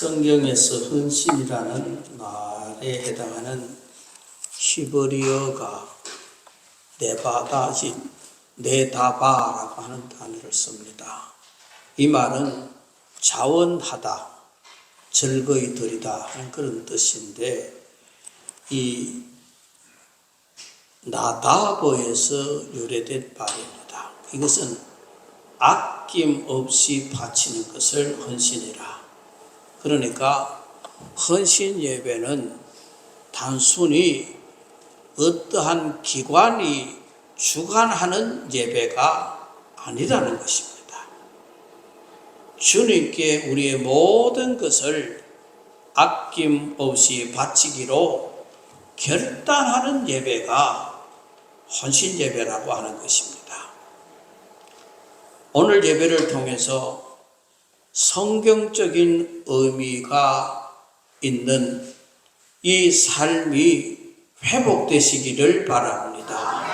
성경에서 헌신이라는 말에 해당하는 히브리어가 네다바라고 하는 단어를 씁니다. 이 말은 자원하다, 즐거이 드리다 하는 그런 뜻인데, 이 나다버에서 유래된 말입니다. 이것은 아낌없이 바치는 것을 헌신이라. 그러니까 헌신 예배는 단순히 어떠한 기관이 주관하는 예배가 아니라는 것입니다. 주님께 우리의 모든 것을 아낌없이 바치기로 결단하는 예배가 헌신 예배라고 하는 것입니다. 오늘 예배를 통해서 성경적인 의미가 있는 이 삶이 회복되시기를 바랍니다.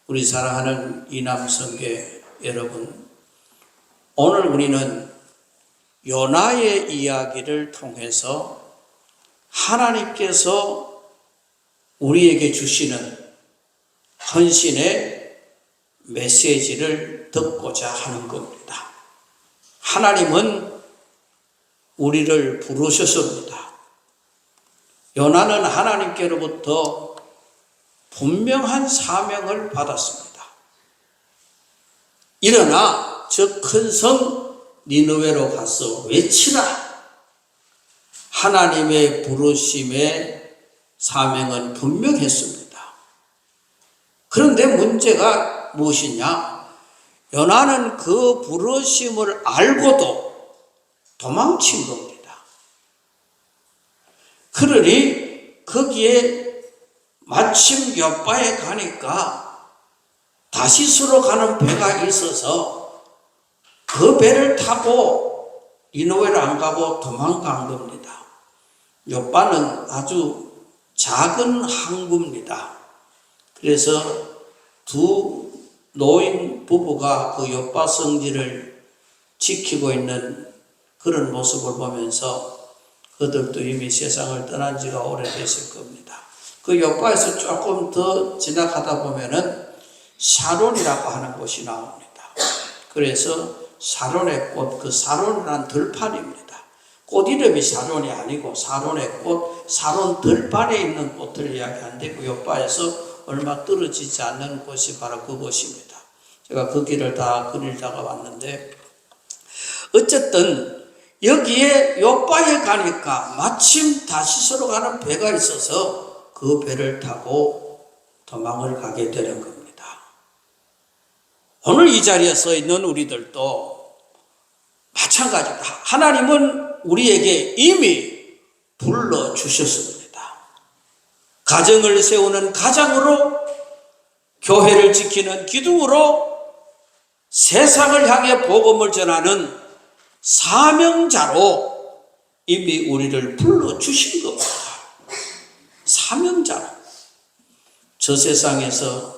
우리 사랑하는 이남성계 여러분, 오늘 우리는 요나의 이야기를 통해서 하나님께서 우리에게 주시는 헌신의 메시지를 듣고자 하는 겁니다. 하나님은 우리를 부르셨습니다. 요나는 하나님께로부터 분명한 사명을 받았습니다. 일어나 저 큰 성 니느웨로 가서 외치라. 하나님의 부르심의 사명은 분명했습니다. 그런데 문제가 무엇이냐? 요나는 그 부르심을 알고도 도망친 겁니다. 그러니 거기에 마침 욥바에 가니까 다시스로 가는 배가 있어서 그 배를 타고 니느웨를 안 가고 도망간 겁니다. 욥바는 아주 작은 항구입니다. 그래서 두 노인 부부가 그 욥바 성지를 지키고 있는 그런 모습을 보면서 그들도 이미 세상을 떠난 지가 오래됐을 겁니다. 그 욥바에서 조금 더 지나가다 보면은 사론이라고 하는 곳이 나옵니다. 그래서 사론의 꽃, 그 사론이라는 들판입니다. 꽃 이름이 사론이 아니고 사론의 꽃, 사론 들판에 있는 꽃을 이야기하는데 그 욥바에서 얼마 떨어지지 않는 곳이 바로 그곳입니다. 제가 그 길을 다 그리다가 왔는데, 어쨌든 여기에 욥바에 가니까 마침 다시스로 가는 배가 있어서 그 배를 타고 도망을 가게 되는 겁니다. 오늘 이 자리에 서 있는 우리들도 마찬가지입니다. 하나님은 우리에게 이미 불러주셨습니다. 가정을 세우는 가장으로, 교회를 지키는 기둥으로, 세상을 향해 복음을 전하는 사명자로 이미 우리를 불러주신 겁니다. 사명자로. 저 세상에서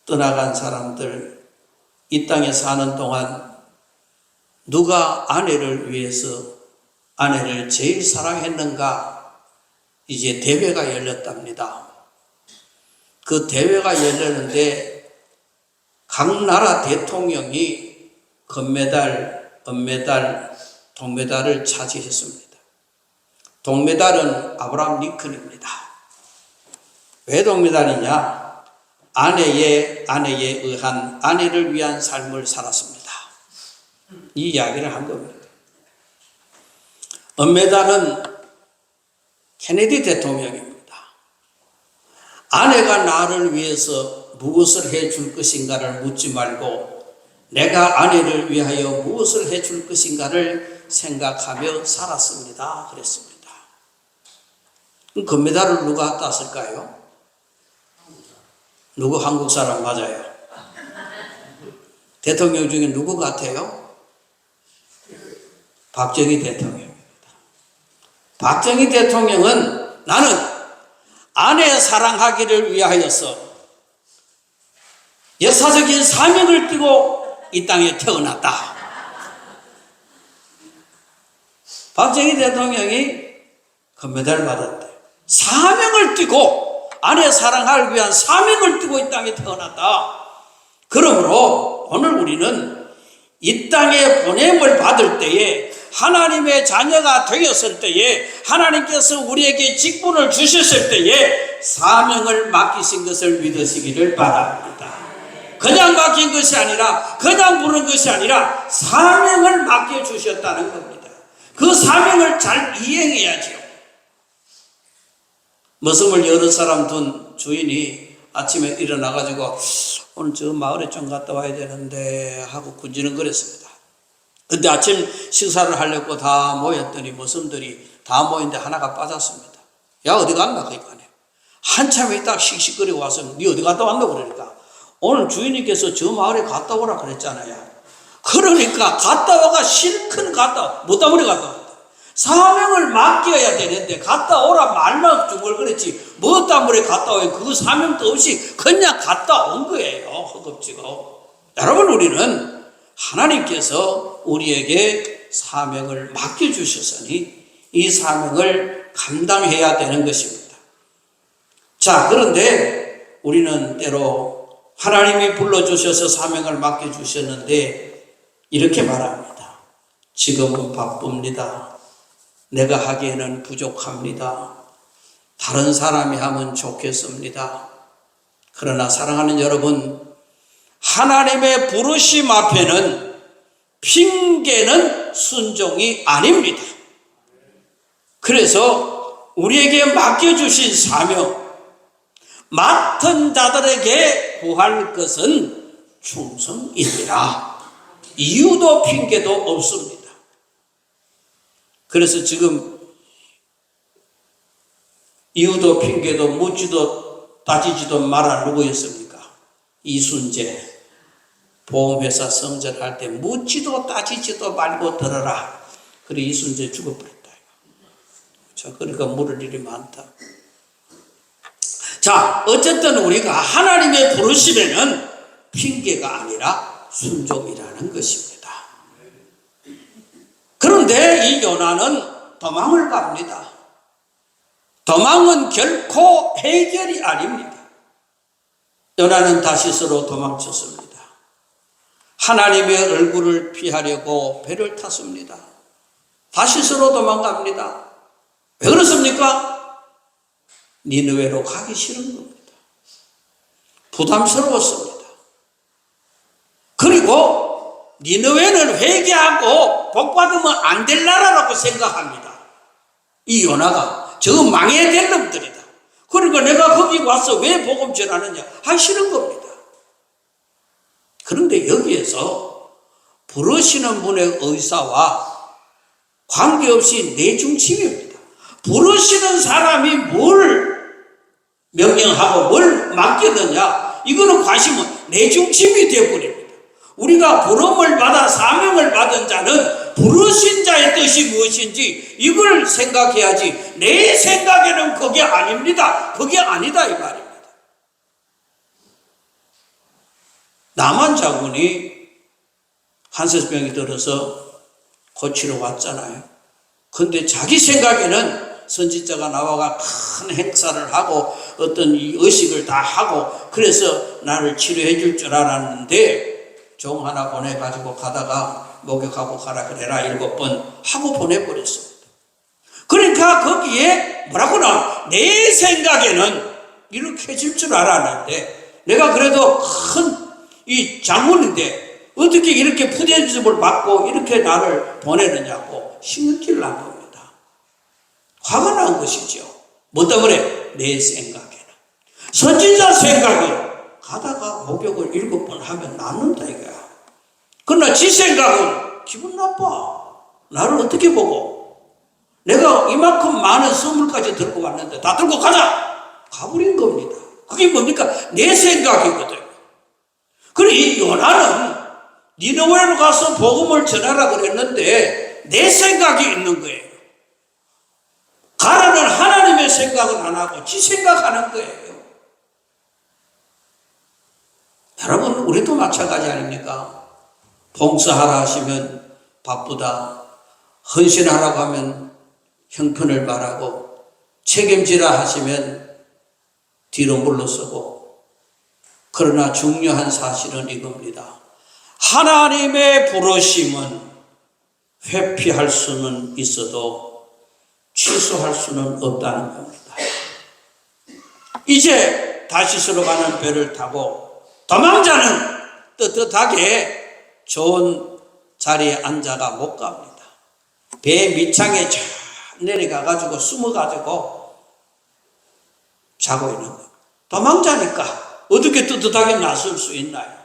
떠나간 사람들, 이 땅에 사는 동안 누가 아내를 위해서 아내를 제일 사랑했는가? 이제 대회가 열렸답니다. 그 대회가 열렸는데 각 나라 대통령이 금메달, 은메달, 동메달을 차지했습니다. 동메달은 아브라함 링컨입니다. 왜 동메달이냐? 아내에 의한, 아내를 위한 삶을 살았습니다. 이 이야기를 한 겁니다. 은메달은 케네디 대통령입니다. 아내가 나를 위해서 무엇을 해줄 것인가를 묻지 말고 내가 아내를 위하여 무엇을 해줄 것인가를 생각하며 살았습니다. 그랬습니다. 그럼 금메달을 누가 땄을까요? 누구 한국 사람 맞아요? 대통령 중에 누구 같아요? 박정희 대통령입니다. 박정희 대통령은 나는 아내 사랑하기를 위하여서 역사적인 사명을 띠고 이 땅에 태어났다. 박정희 대통령이 금메달을 받았대. 사명을 띠고 아내 사랑하기 위한 사명을 띠고 이 땅에 태어났다. 그러므로 오늘 우리는 이 땅에 보냄을 받을 때에 하나님의 자녀가 되었을 때에 하나님께서 우리에게 직분을 주셨을 때에 사명을 맡기신 것을 믿으시기를 바랍니다. 그냥 맡긴 것이 아니라 그냥 부른 것이 아니라 사명을 맡겨주셨다는 겁니다. 그 사명을 잘 이행해야죠. 머슴을 여러 사람 둔 주인이 아침에 일어나가지고 오늘 저 마을에 좀 갔다 와야 되는데 하고 군지렁거렸습니다. 근데 아침 식사를 하려고 다 모였더니 머슴들이 다 모였는데 하나가 빠졌습니다. 야 어디 갔나 그러니까 한참 있다 씩씩거리고 와서 니 어디 갔다 왔나 그러니까 오늘 주인님께서 저 마을에 갔다 오라 그랬잖아요. 그러니까 갔다 와가 실컷 갔다 못 아무리 갔다 왔다. 사명을 맡겨야 되는데 갔다 오라 말만 중얼거렸지 뭐 때문에 갔다 와요. 그 사명도 없이 그냥 갔다 온 거예요. 허겁지겁. 여러분 우리는 하나님께서 우리에게 사명을 맡겨주셨으니 이 사명을 감당해야 되는 것입니다. 자, 그런데 우리는 때로 하나님이 불러주셔서 사명을 맡겨주셨는데 이렇게 말합니다. 지금은 바쁩니다. 내가 하기에는 부족합니다. 다른 사람이 하면 좋겠습니다. 그러나 사랑하는 여러분, 하나님의 부르심 앞에는 핑계는 순종이 아닙니다. 그래서 우리에게 맡겨주신 사명, 맡은 자들에게 구할 것은 충성이니라. 이유도 핑계도 없습니다. 그래서 지금 이유도 핑계도 묻지도 따지지도 말아 누구였습니까? 이순재. 보험회사 성전할 때 묻지도 따지지도 말고 들어라. 그래 이순재 죽어버렸다. 자, 그러니까 물을 일이 많다. 자, 어쨌든 우리가 하나님의 부르심에는 핑계가 아니라 순종이라는 것입니다. 그런데 이 요나는 도망을 갑니다. 도망은 결코 해결이 아닙니다. 요나는 다시스로 도망쳤습니다. 하나님의 얼굴을 피하려고 배를 탔습니다. 다시스로 도망갑니다. 왜 그렇습니까? 니느웨로 가기 싫은 겁니다. 부담스러웠습니다. 그리고 니느웨는 회개하고 복받으면 안 될 나라라고 생각합니다. 이 요나가 저 망해야 될 놈들이다. 그러니까 내가 거기 와서 왜 복음 전하느냐 하기 싫은 겁니다. 그런데 여기에서 부르시는 분의 의사와 관계없이 내 중심입니다. 부르시는 사람이 뭘 명령하고 뭘 맡겼느냐 이거는 관심은 내 중심이 되어버립니다. 우리가 부름을 받아 사명을 받은 자는 부르신 자의 뜻이 무엇인지 이걸 생각해야지 내 생각에는 그게 아닙니다. 그게 아니다 이 말입니다. 남한 장군이 한세병이 들어서 고치러 왔잖아요. 근데 자기 생각에는 선지자가 나와가 큰 행사를 하고 어떤 이 의식을 다 하고 그래서 나를 치료해 줄 줄 알았는데 종 하나 보내가지고 가다가 목욕하고 가라 그래라 7번 하고 보내버렸습니다. 그러니까 거기에 뭐라고 나와? 내 생각에는 이렇게 해줄 줄 알았는데 내가 그래도 큰 이 장군인데 어떻게 이렇게 푸대접을 받고 이렇게 나를 보내느냐고 신경질 난 겁니다. 화가 난 것이죠. 뭐 때문에? 내 생각에는. 선지자 생각은 가다가 목욕을 7번 하면 낫는다 이거야. 그러나 지 생각은 기분 나빠. 나를 어떻게 보고 내가 이만큼 많은 선물까지 들고 왔는데 다 들고 가자 가버린 겁니다. 그게 뭡니까? 내 생각이거든. 그래 이 요나는 니느웨로 가서 복음을 전하라 그랬는데 내 생각이 있는 거예요. 가라는 하나님의 생각은 안 하고 지 생각하는 거예요. 여러분 우리도 마찬가지 아닙니까? 봉사하라 하시면 바쁘다. 헌신하라고 하면 형편을 말하고 책임지라 하시면 뒤로 물러서고, 그러나 중요한 사실은 이겁니다. 하나님의 부르심은 회피할 수는 있어도 취소할 수는 없다는 겁니다. 이제 다시스로 가는 배를 타고 도망자는 떳떳하게 좋은 자리에 앉아가 못 갑니다. 배 밑창에 쫙 내려가가지고 숨어가지고 자고 있는 거예요. 도망자니까 어떻게 떳떳하게 나설 수 있나요?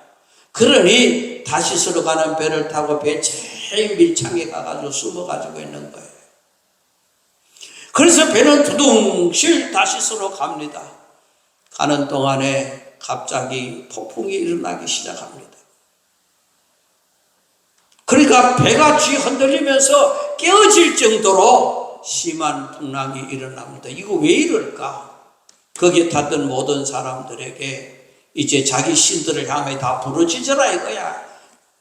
그러니 다시스로 가는 배를 타고 배 제일 밑창에 가가지고 숨어가지고 있는 거예요. 그래서 배는 두둥실 다시스로 갑니다. 가는 동안에 갑자기 폭풍이 일어나기 시작합니다. 그러니까 배가 쥐 흔들리면서 깨어질 정도로 심한 풍랑이 일어납니다. 이거 왜 이럴까? 거기에 탔던 모든 사람들에게 이제 자기 신들을 향해 다 부르짖어라 이거야.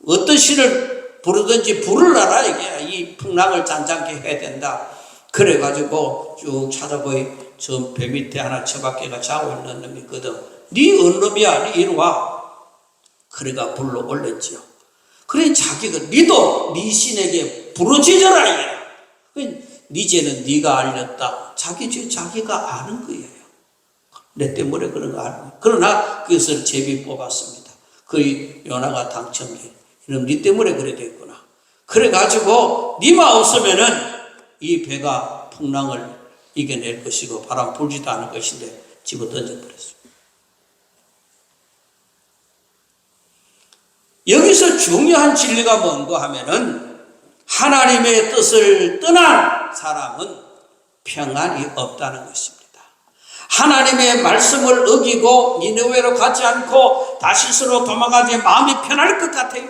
어떤 신을 부르든지 부르라라 이거야. 이 풍랑을 잔잔케 해야 된다. 그래가지고 쭉 찾아보니 저 배 밑에 하나 처박혀가 자고 있는 놈이 있거든. 네 어느 놈이야? 네 이리 와. 그래가 불러 올렸지요. 그래 자기가 니도 네 신에게 부르짖어라 이거야. 네 죄는 네가 알렸다. 자기 죄 자기가 아는 거예요. 내 때문에 그런 거 알고. 그러나 그것을 제비 뽑았습니다. 그 요나가 당첨돼. 그럼 네 때문에 그래 됐구나. 그래가지고 니만 없으면은 이 배가 풍랑을 이겨낼 것이고 바람 불지도 않을 것인데 집어 던져버렸습니다. 여기서 중요한 진리가 뭔가 하면은 하나님의 뜻을 떠난 사람은 평안이 없다는 것입니다. 하나님의 말씀을 어기고 니느웨로 가지 않고 다시스로 도망가지 마음이 편할 것 같아요?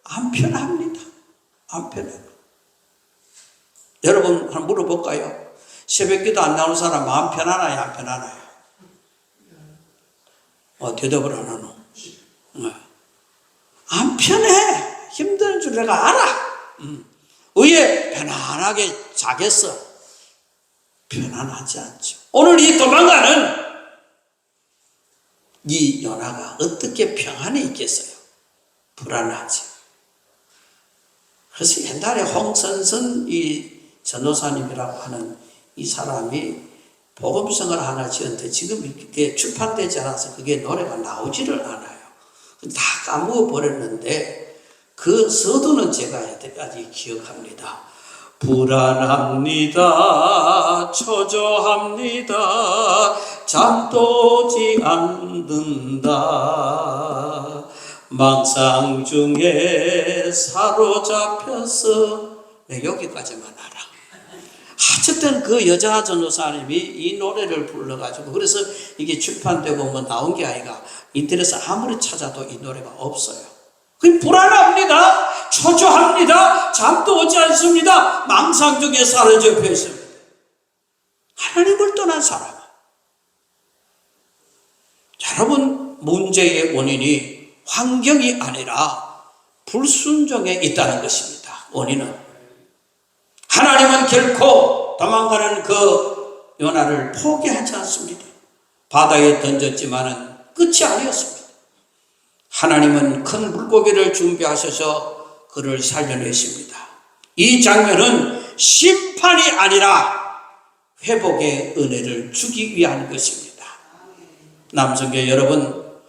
안 편합니다. 안 편해요. 여러분 한번 물어볼까요? 새벽기도 안 나오는 사람 마음 편하나요? 안 편하나요? 대답을 안 하노? 안 편해. 힘든 줄 내가 알아. 왜 편안하게 자겠어? 편안하지 않죠. 오늘 이 도망가는 이 요나가 어떻게 평안에 있겠어요? 불안하지. 그래서 옛날에 홍선선 이 전도사님이라고 하는 이 사람이 복음성을 하나 지었는데 지금 이게 출판되지 않아서 그게 노래가 나오지를 않아요. 다 까먹어 버렸는데 그 서두는 제가 여태까지 기억합니다. 불안합니다. 초조합니다. 잠도 오지 않는다. 망상 중에 사로잡혀서 여기까지만 알아. 어쨌든 그 여자 전도사님이 이 노래를 불러가지고 그래서 이게 출판되고 뭐 나온 게 아니라 인터넷에 아무리 찾아도 이 노래가 없어요. 불안합니다. 초조합니다. 잠도 오지 않습니다. 망상 중에 사로잡혀 있습니다. 하나님을 떠난 사람. 여러분 문제의 원인이 환경이 아니라 불순종에 있다는 것입니다. 원인은. 하나님은 결코 도망가는 그 요나를 포기하지 않습니다. 바다에 던졌지만은 끝이 아니었습니다. 하나님은 큰 물고기를 준비하셔서 그를 살려내십니다. 이 장면은 심판이 아니라 회복의 은혜를 주기 위한 것입니다. 남성교 여러분,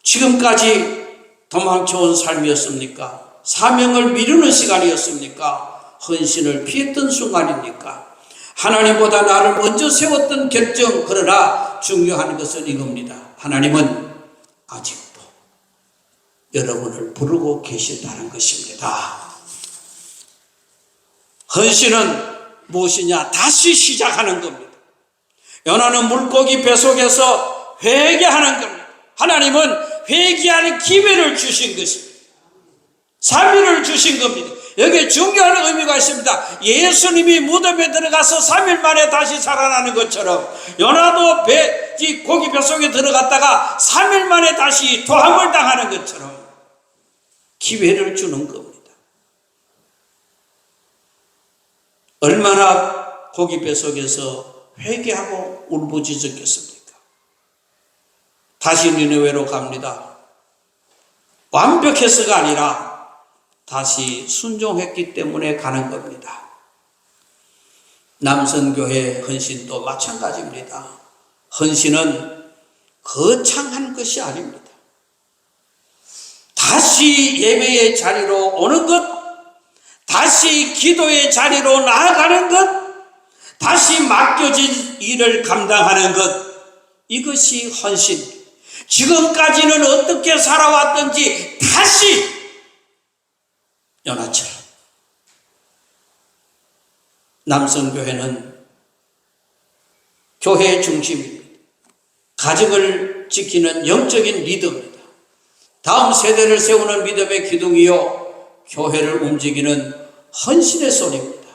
지금까지 도망쳐온 삶이었습니까? 사명을 미루는 시간이었습니까? 헌신을 피했던 순간입니까? 하나님보다 나를 먼저 세웠던 결정. 그러나 중요한 것은 이겁니다. 하나님은 아직도 여러분을 부르고 계신다는 것입니다. 헌신은 무엇이냐? 다시 시작하는 겁니다. 요나는 물고기 뱃속에서 회개하는 겁니다. 하나님은 회개하는 기회를 주신 것입니다. 삶을 주신 겁니다. 여기에 중요한 의미가 있습니다. 예수님이 무덤에 들어가서 3일 만에 다시 살아나는 것처럼 요나도 고기 뱃속에 들어갔다가 3일 만에 다시 도함을 당하는 것처럼 기회를 주는 겁니다. 얼마나 고기 뱃속에서 회개하고 울부짖었겠습니까? 다시 니느웨로 갑니다. 완벽해서가 아니라 다시 순종했기 때문에 가는 겁니다. 남선교회 헌신도 마찬가지입니다. 헌신은 거창한 것이 아닙니다. 다시 예배의 자리로 오는 것, 다시 기도의 자리로 나아가는 것, 다시 맡겨진 일을 감당하는 것, 이것이 헌신. 지금까지는 어떻게 살아왔든지 다시 연하처럼. 남성교회는 교회의 중심입니다. 가정을 지키는 영적인 리더입니다. 다음 세대를 세우는 믿음의 기둥이요, 교회를 움직이는 헌신의 손입니다.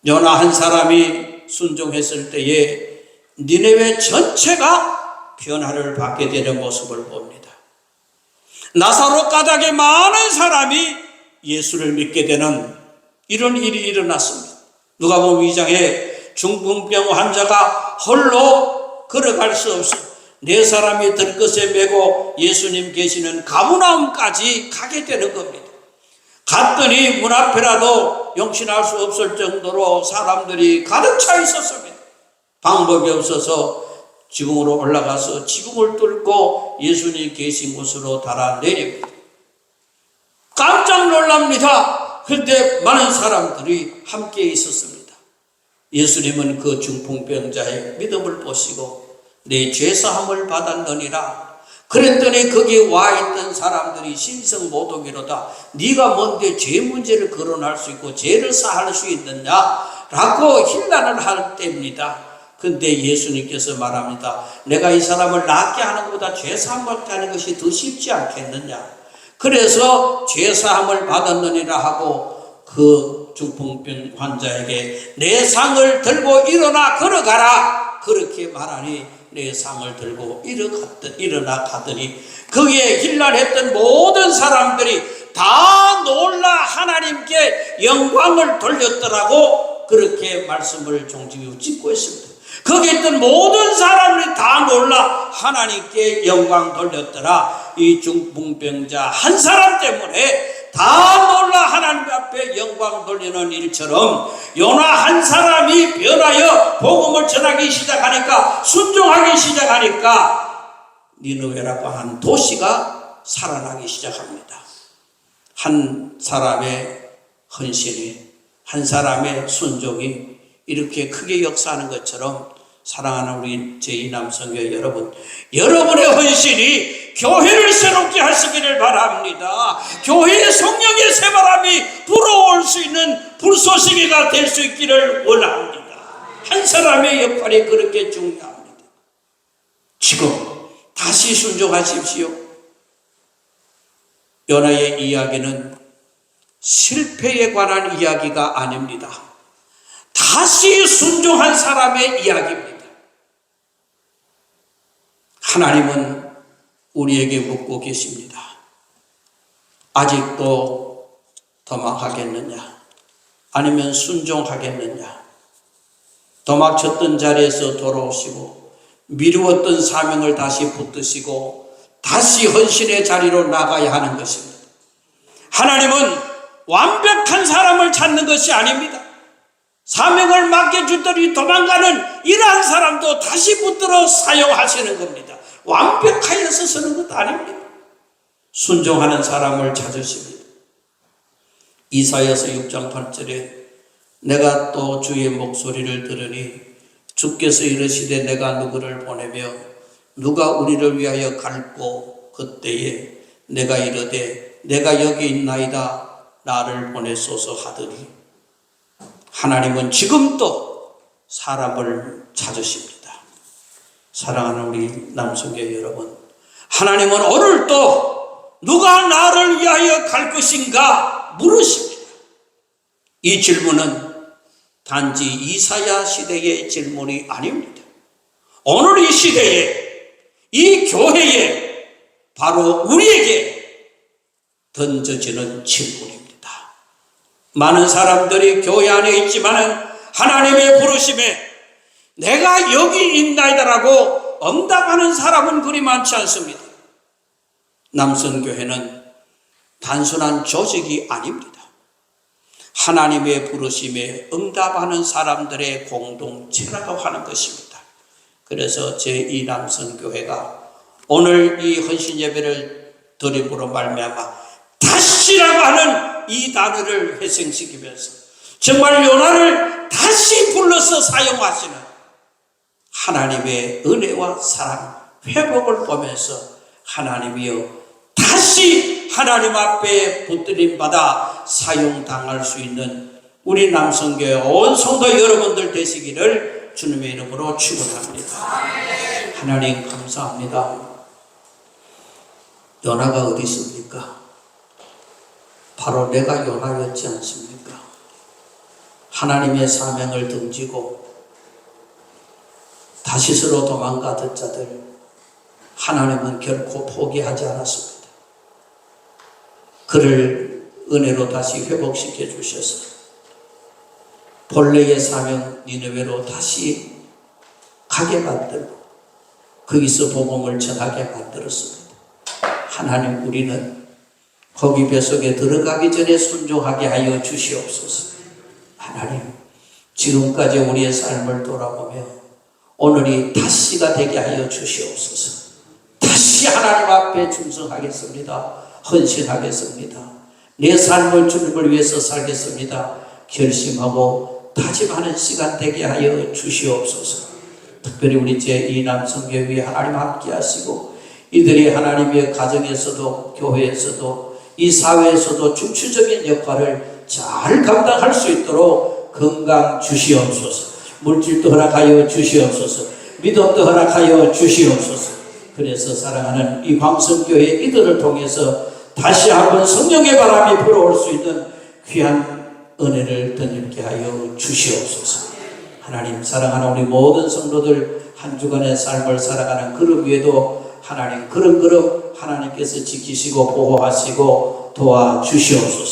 요나 한 사람이 순종했을 때에 니네웨 전체가 변화를 받게 되는 모습을 봅니다. 나사로 가닥에 많은 사람이 예수를 믿게 되는 이런 일이 일어났습니다. 누가복음 2장에 중풍병 환자가 홀로 걸어갈 수 없어 네 사람이 들것에 메고 예수님 계시는 가버나움까지 가게 되는 겁니다. 갔더니 문 앞에라도 용신할 수 없을 정도로 사람들이 가득 차 있었습니다. 방법이 없어서 지붕으로 올라가서 지붕을 뚫고 예수님 계신 곳으로 달아내립니다. 깜짝 놀랍니다. 그런데 많은 사람들이 함께 있었습니다. 예수님은 그 중풍병자의 믿음을 보시고 내 죄사함을 받았느니라. 그랬더니 거기 와 있던 사람들이 신성모독이로다. 네가 뭔데 죄 문제를 거론할 수 있고 죄를 사할 수 있느냐라고 힐난을 할 때입니다. 근데 예수님께서 말합니다. 내가 이 사람을 낫게 하는 것보다 죄사함을 하는 것이 더 쉽지 않겠느냐. 그래서 죄사함을 받았느니라 하고 그 중풍병 환자에게 내 상을 들고 일어나 걸어가라. 그렇게 말하니 내 상을 들고 일어나 가더니 거기에 힐난했던 모든 사람들이 다 놀라 하나님께 영광을 돌렸더라고. 그렇게 말씀을 종지부 짓고 있습니다. 거기 있던 모든 사람들이 다 놀라 하나님께 영광 돌렸더라. 이 중풍병자 한 사람 때문에 다 놀라 하나님 앞에 영광 돌리는 일처럼 요나 한 사람이 변하여 복음을 전하기 시작하니까, 순종하기 시작하니까 니느웨라고 한 도시가 살아나기 시작합니다. 한 사람의 헌신이, 한 사람의 순종이 이렇게 크게 역사하는 것처럼 사랑하는 우리 제2남성교회 여러분, 여러분의 헌신이 교회를 새롭게 하시기를 바랍니다. 교회의 성령의 새바람이 불어올 수 있는 불쏘시개가 될 수 있기를 원합니다. 한 사람의 역할이 그렇게 중요합니다. 지금 다시 순종하십시오. 요나의 이야기는 실패에 관한 이야기가 아닙니다. 다시 순종한 사람의 이야기입니다. 하나님은 우리에게 묻고 계십니다. 아직도 도망하겠느냐? 아니면 순종하겠느냐? 도망쳤던 자리에서 돌아오시고 미루었던 사명을 다시 붙드시고 다시 헌신의 자리로 나가야 하는 것입니다. 하나님은 완벽한 사람을 찾는 것이 아닙니다. 사명을 맡겨주더니 도망가는 이러한 사람도 다시 붙들어 사용하시는 겁니다. 완벽하여서 서는 것도 아닙니다. 순종하는 사람을 찾으십니다. 이사야서 6장 8절에 내가 또 주의 목소리를 들으니 주께서 이르시되 내가 누구를 보내며 누가 우리를 위하여 갈고 그때에 내가 이르되 내가 여기 있나이다 나를 보내소서 하더니 하나님은 지금도 사람을 찾으십니다. 사랑하는 우리 남성교회 여러분, 하나님은 오늘도 누가 나를 위하여 갈 것인가 물으십니다. 이 질문은 단지 이사야 시대의 질문이 아닙니다. 오늘 이 시대에, 이 교회에, 바로 우리에게 던져지는 질문입니다. 많은 사람들이 교회 안에 있지만은 하나님의 부르심에 내가 여기 있나이다라고 응답하는 사람은 그리 많지 않습니다. 남선교회는 단순한 조직이 아닙니다. 하나님의 부르심에 응답하는 사람들의 공동체라고 하는 것입니다. 그래서 제2남선교회가 오늘 이 헌신 예배를 드림으로 말미암아 다시라고 하는 이 단어를 회생시키면서 정말 요나를 다시 불러서 사용하시는 하나님의 은혜와 사랑, 회복을 보면서 하나님이여 다시 하나님 앞에 붙들림 받아 사용당할 수 있는 우리 남성교회 온 성도 여러분들 되시기를 주님의 이름으로 축원합니다. 하나님 감사합니다. 요나가 어디 있습니까? 바로 내가 요나였지 않습니까? 하나님의 사명을 등지고 다시스로 도망가던 자들 하나님은 결코 포기하지 않았습니다. 그를 은혜로 다시 회복시켜 주셔서 본래의 사명 니느웨로 다시 가게 만들고 거기서 복음을 전하게 만들었습니다. 하나님, 우리는 거기 뱃속에 들어가기 전에 순종하게 하여 주시옵소서. 하나님, 지금까지 우리의 삶을 돌아보며 오늘이 다시가 되게 하여 주시옵소서. 다시 하나님 앞에 충성하겠습니다. 헌신하겠습니다. 내 삶을 주님을 위해서 살겠습니다. 결심하고 다짐하는 시간 되게 하여 주시옵소서. 특별히 우리 제2남성교회 하나님 함께 하시고 이들이 하나님의 가정에서도 교회에서도 이 사회에서도 중추적인 역할을 잘 감당할 수 있도록 건강 주시옵소서. 물질도 허락하여 주시옵소서. 믿음도 허락하여 주시옵소서. 그래서 사랑하는 이 광성교회 이들을 통해서 다시 한번 성령의 바람이 불어올 수 있는 귀한 은혜를 덧입게 하여 주시옵소서. 하나님, 사랑하는 우리 모든 성도들 한 주간의 삶을 살아가는 걸음 위에도 하나님, 걸음걸음 하나님께서 지키시고 보호하시고 도와주시옵소서.